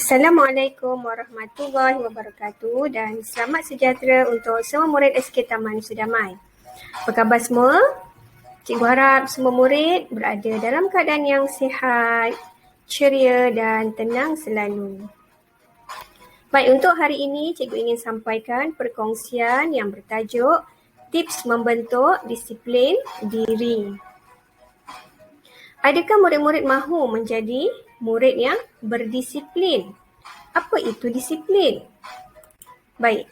Assalamualaikum warahmatullahi wabarakatuh dan selamat sejahtera untuk semua murid SK Taman Sudamai. Apa khabar semua? Cikgu harap semua murid berada dalam keadaan yang sihat, ceria dan tenang selalu. Baik, untuk hari ini cikgu ingin sampaikan perkongsian yang bertajuk tips membentuk disiplin diri. Adakah murid-murid mahu menjadi murid yang berdisiplin? Apa itu disiplin? Baik.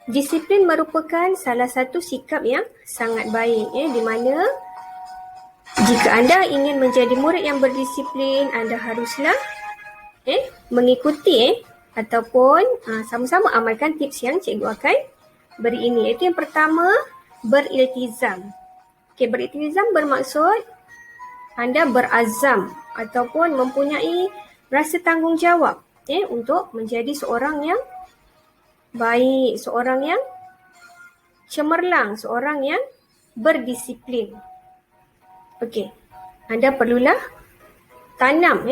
Disiplin merupakan salah satu sikap yang sangat baik di mana jika anda ingin menjadi murid yang berdisiplin, anda haruslah mengikuti ataupun sama-sama amalkan tips yang cikgu akan beri ini. Iaitu yang pertama, beriltizam. Beriltizam bermaksud anda berazam ataupun mempunyai rasa tanggungjawab untuk menjadi seorang yang baik, seorang yang cemerlang, seorang yang berdisiplin. Okey, anda perlulah tanam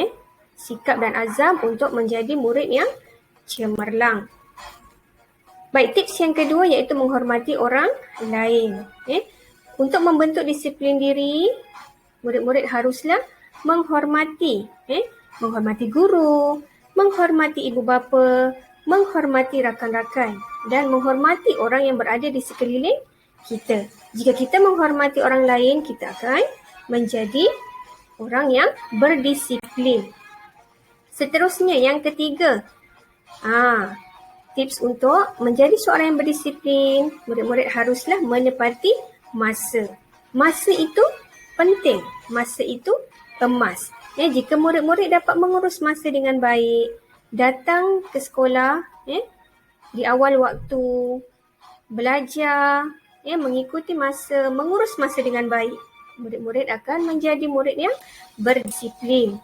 sikap dan azam untuk menjadi murid yang cemerlang. Baik, tips yang kedua iaitu menghormati orang lain. Untuk membentuk disiplin diri, murid-murid haruslah menghormati guru, menghormati ibu bapa, menghormati rakan-rakan dan menghormati orang yang berada di sekeliling kita. Jika kita menghormati orang lain, kita akan menjadi orang yang berdisiplin. Seterusnya, yang ketiga, tips untuk menjadi seorang yang berdisiplin, murid-murid haruslah menepati masa. Masa itu penting, masa itu emas. Jika murid-murid dapat mengurus masa dengan baik, datang ke sekolah di awal waktu, belajar, mengikuti masa, mengurus masa dengan baik, murid-murid akan menjadi murid yang berdisiplin.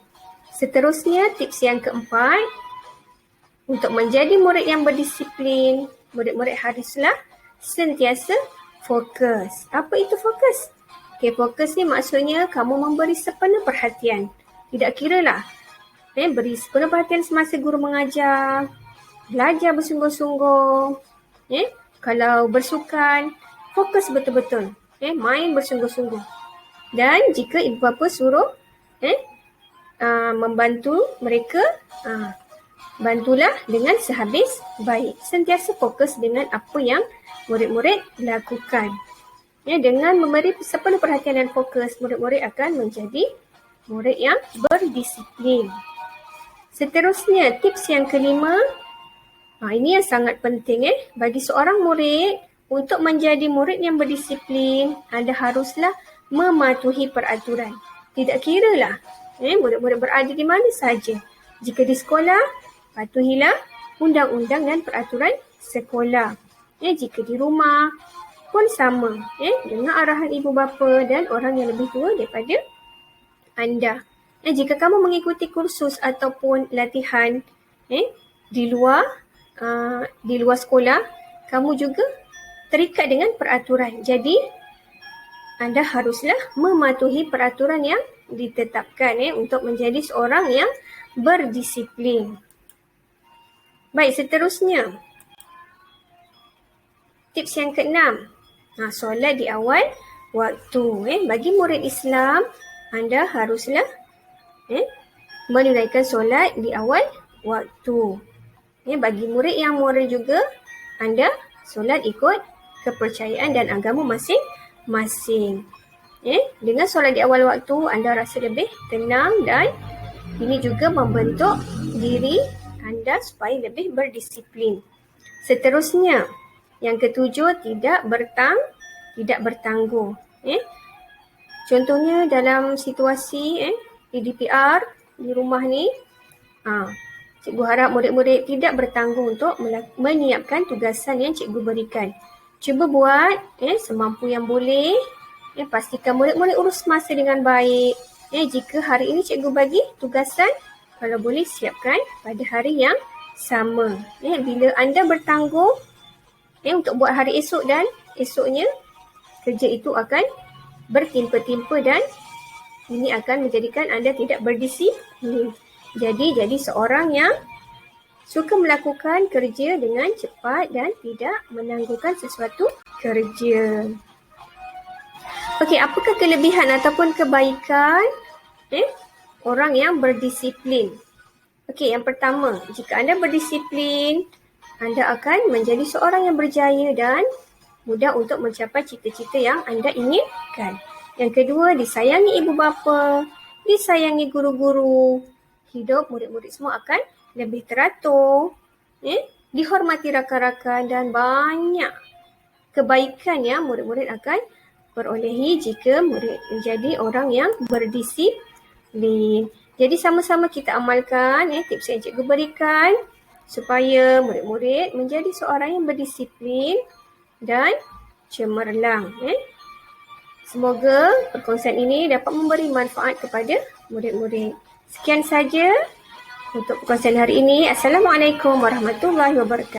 Seterusnya, tips yang keempat, untuk menjadi murid yang berdisiplin, murid-murid haruslah sentiasa fokus. Apa itu fokus? Fokus ni maksudnya kamu memberi sepenuh perhatian. Tidak kiralah beri sepenuh perhatian semasa guru mengajar, belajar bersungguh-sungguh. Kalau bersukan, fokus betul-betul. Main bersungguh-sungguh. Dan jika ibu bapa suruh membantu mereka, bantulah dengan sehabis baik. Sentiasa fokus dengan apa yang murid-murid lakukan. Dengan memberi sepenuh perhatian dan fokus, murid-murid akan menjadi murid yang berdisiplin. Seterusnya, tips yang kelima, ini yang sangat penting bagi seorang murid. Untuk menjadi murid yang berdisiplin, anda haruslah mematuhi peraturan. Tidak kiralah murid-murid berada di mana saja. Jika di sekolah, patuhilah undang-undang dan peraturan sekolah. Jika di rumah pun sama, dengan arahan ibu bapa dan orang yang lebih tua daripada anda. Jika kamu mengikuti kursus ataupun latihan di luar sekolah, kamu juga terikat dengan peraturan. Jadi, anda haruslah mematuhi peraturan yang ditetapkan untuk menjadi seorang yang berdisiplin. Baik, seterusnya. Tips yang keenam, solat di awal waktu. Bagi murid Islam, anda haruslah menunaikan solat di awal waktu. Bagi murid yang moral juga, anda solat ikut kepercayaan dan agama masing-masing. Dengan solat di awal waktu, anda rasa lebih tenang dan ini juga membentuk diri anda supaya lebih berdisiplin. Seterusnya, yang ketujuh, tidak bertangguh. Contohnya dalam situasi PDPR di rumah ni, cikgu harap murid-murid tidak bertanggung untuk menyiapkan tugasan yang cikgu berikan. Cuba buat semampu yang boleh. Pastikan murid-murid urus masa dengan baik. Jika hari ini cikgu bagi tugasan, kalau boleh siapkan pada hari yang sama. Bila anda bertanggung untuk buat hari esok dan esoknya, kerja itu akan bertimpa-timpa dan ini akan menjadikan anda tidak berdisiplin. Jadi seorang yang suka melakukan kerja dengan cepat dan tidak menangguhkan sesuatu kerja. Okey, apakah kelebihan ataupun kebaikan orang yang berdisiplin? Okey, yang pertama, jika anda berdisiplin, anda akan menjadi seorang yang berjaya dan mudah untuk mencapai cita-cita yang anda inginkan. Yang kedua, disayangi ibu bapa, disayangi guru-guru. Hidup murid-murid semua akan lebih teratur, dihormati rakan-rakan dan banyak kebaikan yang murid-murid akan perolehi jika murid menjadi orang yang berdisiplin. Jadi sama-sama kita amalkan tips yang cikgu berikan supaya murid-murid menjadi seorang yang berdisiplin dan cemerlang. Semoga perkongsian ini dapat memberi manfaat kepada murid-murid. Sekian saja untuk perkongsian hari ini. Assalamualaikum warahmatullahi wabarakatuh.